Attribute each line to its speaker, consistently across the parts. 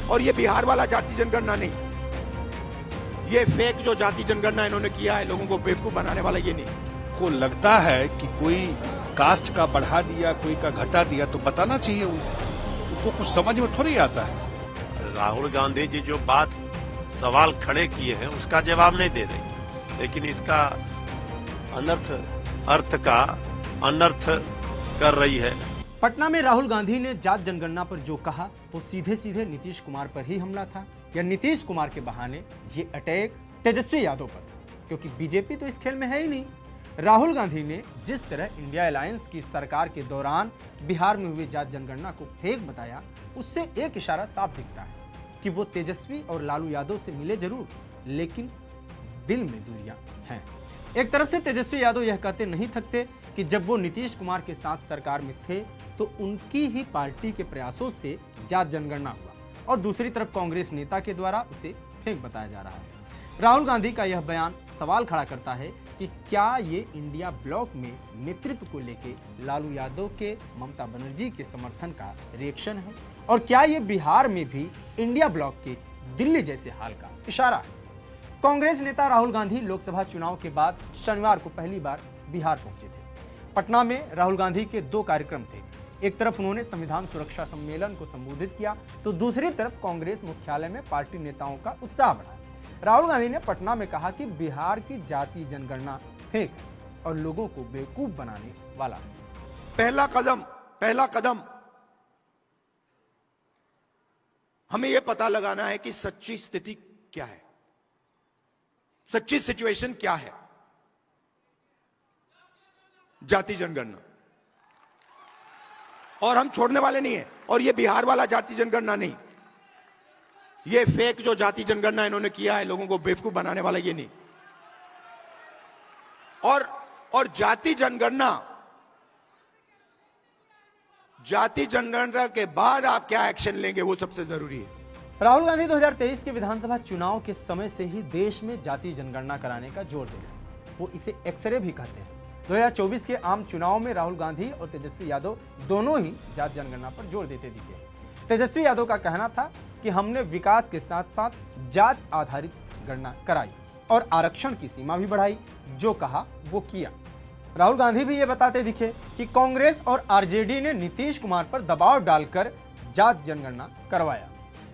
Speaker 1: और ये बिहार वाला जाति जनगणना नहीं, ये फेक जो जाति जनगणना इन्होंने किया है लोगों को बेवकूफ बनाने वाला, ये नहीं।
Speaker 2: को लगता है कि कोई कास्ट का बढ़ा दिया, कोई का घटा दिया, तो बताना चाहिए उनको कुछ समझ में थोड़ी आता है।
Speaker 3: राहुल गांधी जी जो बात सवाल खड़े किए हैं उसका जवाब नहीं दे रही, लेकिन इसका अर्थ का अनर्थ कर रही है।
Speaker 4: पटना में राहुल गांधी ने जात जनगणना पर जो कहा वो सीधे सीधे नीतीश कुमार पर ही हमला था, या नीतीश कुमार के बहाने ये अटैक तेजस्वी यादव पर था, क्योंकि बीजेपी तो इस खेल में है ही नहीं। राहुल गांधी ने जिस तरह इंडिया अलायंस की सरकार के दौरान बिहार में हुई जात जनगणना को फेक बताया, उससे एक इशारा साफ दिखता है कि वो तेजस्वी और लालू यादव से मिले जरूर, लेकिन दिल में दूरियां हैं। एक तरफ से तेजस्वी यादव यह कहते नहीं थकते कि जब वो नीतीश कुमार के साथ सरकार में थे तो उनकी ही पार्टी के प्रयासों से जात जनगणना हुआ, और दूसरी तरफ कांग्रेस नेता के द्वारा उसे फेक बताया जा रहा है। राहुल गांधी का यह बयान सवाल खड़ा करता है कि क्या ये इंडिया ब्लॉक में नेतृत्व को लेके लालू यादव के ममता बनर्जी के समर्थन का रिएक्शन है, और क्या ये बिहार में भी इंडिया ब्लॉक के दिल्ली जैसे हाल का इशारा है। कांग्रेस नेता राहुल गांधी लोकसभा चुनाव के बाद शनिवार को पहली बार बिहार पहुंचे थे। पटना में राहुल गांधी के दो कार्यक्रम थे। एक तरफ उन्होंने संविधान सुरक्षा सम्मेलन को संबोधित किया, तो दूसरी तरफ कांग्रेस मुख्यालय में पार्टी नेताओं का उत्साह बढ़ा। राहुल गांधी ने पटना में कहा कि बिहार की जाति जनगणना फेक है और लोगों को बेवकूफ बनाने वाला है।
Speaker 1: पहला कदम हमें यह पता लगाना है कि सच्ची स्थिति क्या है, सच्ची सिचुएशन क्या है जाति जनगणना, और हम छोड़ने वाले नहीं है। और ये बिहार वाला जाति जनगणना नहीं, ये फेक जो जाति जनगणना इन्होंने किया है लोगों को बेवकूफ बनाने वाला, ये नहीं। और जाति जनगणना के बाद आप क्या एक्शन लेंगे वो सबसे जरूरी है।
Speaker 4: राहुल गांधी 2023 के विधानसभा चुनाव के समय से ही देश में जाति जनगणना कराने का जोर दे रहे हैं। वो इसे एक्सरे भी कहते हैं। 2024 के आम चुनाव में राहुल गांधी और तेजस्वी यादव दोनों ही जात जनगणना पर जोर देते दिखे। तेजस्वी यादव का कहना था कि हमने विकास के साथ साथ जात आधारित गणना कराई और आरक्षण की सीमा भी बढ़ाई, जो कहा वो किया। राहुल गांधी भी ये बताते दिखे कि कांग्रेस और आरजेडी ने नीतीश कुमार पर दबाव डालकर जात जनगणना करवाया।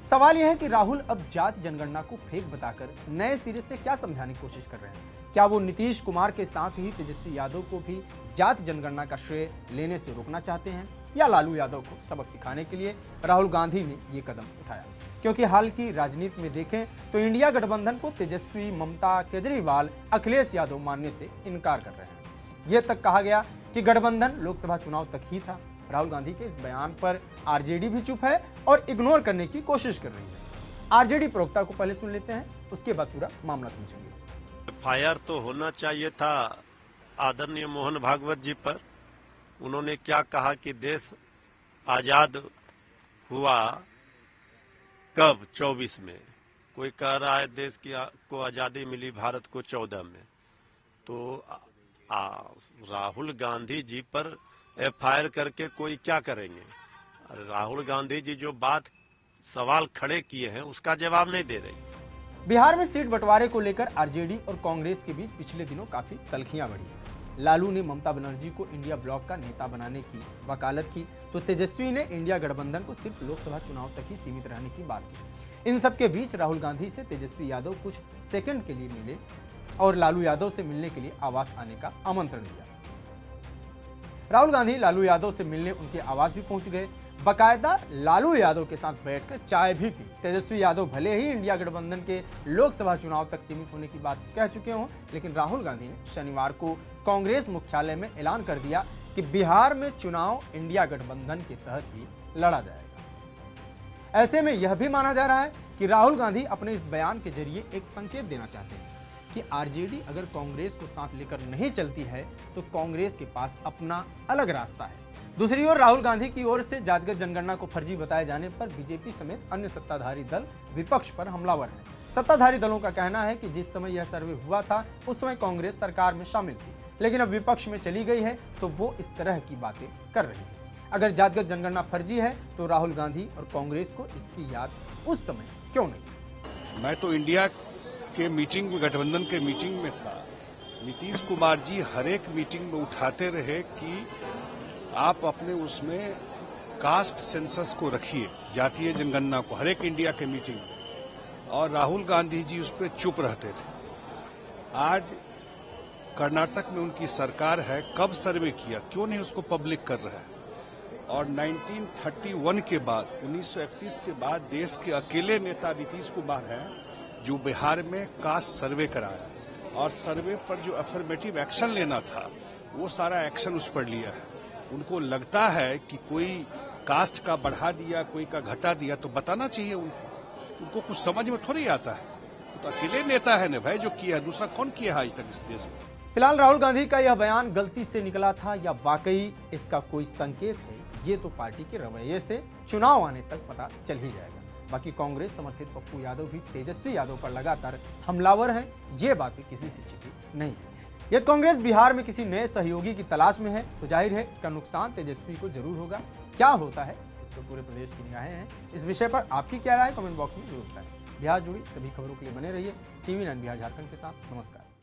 Speaker 4: सवाल यह है कि राहुल अब जात जनगणना को फेक बताकर नए सिरे से क्या समझाने की कोशिश कर रहे हैं। क्या वो नीतीश कुमार के साथ ही तेजस्वी यादव को भी जात जनगणना का श्रेय लेने से रोकना चाहते हैं, या लालू यादव को सबक सिखाने के लिए राहुल गांधी ने ये कदम उठाया? क्योंकि हाल की राजनीति में देखें तो इंडिया गठबंधन को तेजस्वी, ममता, केजरीवाल, अखिलेश यादव मानने से इनकार कर रहे हैं। यह तक कहा गया कि गठबंधन लोकसभा चुनाव तक ही था। राहुल गांधी के इस बयान पर आरजेडी भी चुप है और इग्नोर करने की कोशिश कर रही है। आरजेडी प्रवक्ता को पहले सुन लेते हैं, उसके बाद पूरा मामला समझेंगे।
Speaker 3: एफआईआर तो होना चाहिए था आदरणीय मोहन भागवत जी पर। उन्होंने क्या कहा कि देश आजाद हुआ कब? 24 में। कोई कह रहा है देश को आजादी मिली भारत को 14 में। तो राहुल गांधी जी पर एफआईआर करके कोई क्या करेंगे? राहुल गांधी जी जो बात सवाल खड़े किए हैं उसका जवाब नहीं दे रही।
Speaker 4: बिहार में सीट बंटवारे को लेकर आरजेडी और कांग्रेस के बीच पिछले दिनों काफी तल्खियां बढ़ी। लालू ने ममता बनर्जी को इंडिया ब्लॉक का नेता बनाने की वकालत की, तो तेजस्वी ने इंडिया गठबंधन को सिर्फ लोकसभा चुनाव तक ही सीमित रहने की बात की। इन सब के बीच राहुल गांधी से तेजस्वी यादव कुछ सेकंड के लिए मिले और लालू यादव से मिलने के लिए आवास आने का आमंत्रण दिया। राहुल गांधी लालू यादव से मिलने उनके आवास भी पहुंच गए, बकायदा लालू यादव के साथ बैठकर चाय भी पी। तेजस्वी यादव भले ही इंडिया गठबंधन के लोकसभा चुनाव तक सीमित होने की बात कह चुके हों, लेकिन राहुल गांधी ने शनिवार को कांग्रेस मुख्यालय में ऐलान कर दिया कि बिहार में चुनाव इंडिया गठबंधन के तहत ही लड़ा जाएगा। ऐसे में यह भी माना जा रहा है कि राहुल गांधी अपने इस बयान के जरिए एक संकेत देना चाहते हैं कि आरजेडी अगर कांग्रेस को साथ लेकर नहीं चलती है तो कांग्रेस के पास अपना अलग रास्ता है। दूसरी ओर राहुल गांधी की ओर से जातिगत जनगणना को फर्जी बताए जाने पर बीजेपी समेत अन्य सत्ताधारी दल विपक्ष पर हमलावर हैं। सत्ताधारी दलों का कहना है कि जिस समय यह सर्वे हुआ था उस समय कांग्रेस सरकार में शामिल थी, लेकिन अब विपक्ष में चली गई है तो वो इस तरह की बातें कर रही है। अगर जातिगत जनगणना फर्जी है तो राहुल गांधी और कांग्रेस को इसकी याद उस समय क्यों नहीं?
Speaker 2: मैं तो इंडिया के मीटिंग में, गठबंधन के मीटिंग में था। नीतीश कुमार जी हर एक मीटिंग में उठाते रहे कि आप अपने उसमें कास्ट सेंसस को रखिए, जातीय जनगणना को, हर एक इंडिया के मीटिंग में, और राहुल गांधी जी उस पर चुप रहते थे। आज कर्नाटक में उनकी सरकार है, कब सर्वे किया, क्यों नहीं उसको पब्लिक कर रहा है? और 1931 के बाद, 1931 के बाद देश के अकेले नेता नीतीश कुमार हैं जो बिहार में कास्ट सर्वे कराया, और सर्वे पर जो अफर्मेटिव एक्शन लेना था वो सारा एक्शन उस पर लिया है। उनको लगता है कि कोई कास्ट का बढ़ा दिया, कोई का घटा दिया, तो बताना चाहिए उनको कुछ समझ में थोड़ी आता है। तो अकेले नेता है ना भाई जो किया है, दूसरा कौन किया है आज तक इस देश में?
Speaker 4: फिलहाल राहुल गांधी का यह बयान गलती से निकला था या वाकई इसका कोई संकेत है, ये तो पार्टी के रवैये से चुनाव आने तक पता चल ही जाएगा। बाकी कांग्रेस समर्थित पप्पू यादव भी तेजस्वी यादव पर लगातार हमलावर हैं, ये बात भी किसी से छिपी नहीं है। यदि कांग्रेस बिहार में किसी नए सहयोगी की तलाश में है तो जाहिर है इसका नुकसान तेजस्वी को जरूर होगा। क्या होता है इस पर पूरे प्रदेश की निगाहें हैं। इस विषय पर आपकी क्या राय, कमेंट बॉक्स में जरूर बताएं। बिहार जुड़ी सभी खबरों के लिए बने रहिए TV9 बिहार झारखंड के साथ। नमस्कार।